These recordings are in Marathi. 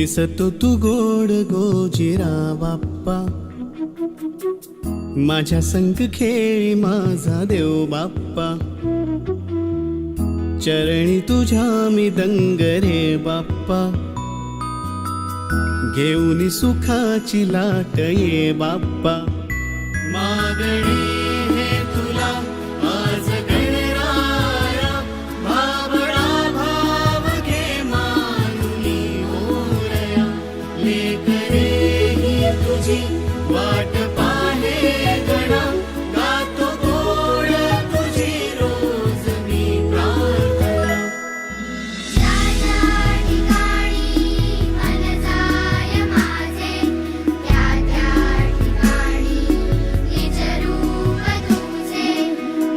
दिसतो तू गोड गोजिरा बाप्पा, माझ्या संग खेळी माझा देव बाप्पा, चरणी तुझ्या मी दंग रे बाप्पा, घेऊन सुखाची लाट ये बाप्पा, मागणी हे तुला आज गणराया, भावळा भाव घे मानुनी मोरया, लेकरे ही तुझी वाट पाहे गणा, गातो गोड तुझी रोज मी प्रार्थना. ज्या ज्या ठिकाणी मन जाय माझे, त्या त्या ठिकाणी निज रूप तुझे,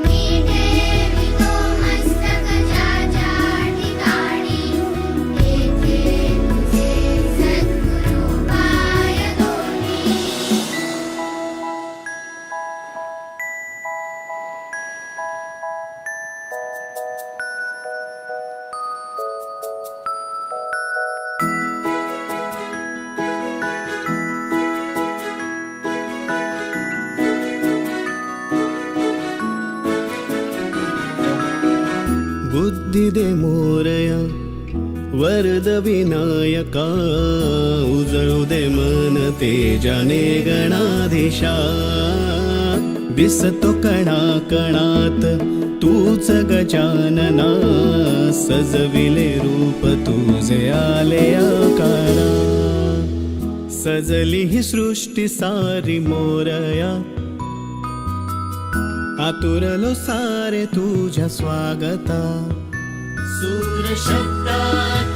मी ठेवितो मस्तक ज्या ज्या ठिकाणी, तेथे तुझे सद्गुरू पाय दोन्ही. बुद्धी दे मोरया, वरद विनायका, उजळू दे मन तेजाने गणाधीशा, दिसतो कणा कणात तूच गजानना, सजविले रूप तुझे आले आकारा, सजली ही सृष्टी सारी मोरया, आतुरलो सारे तुझ्या स्वागता, सूर शब्दात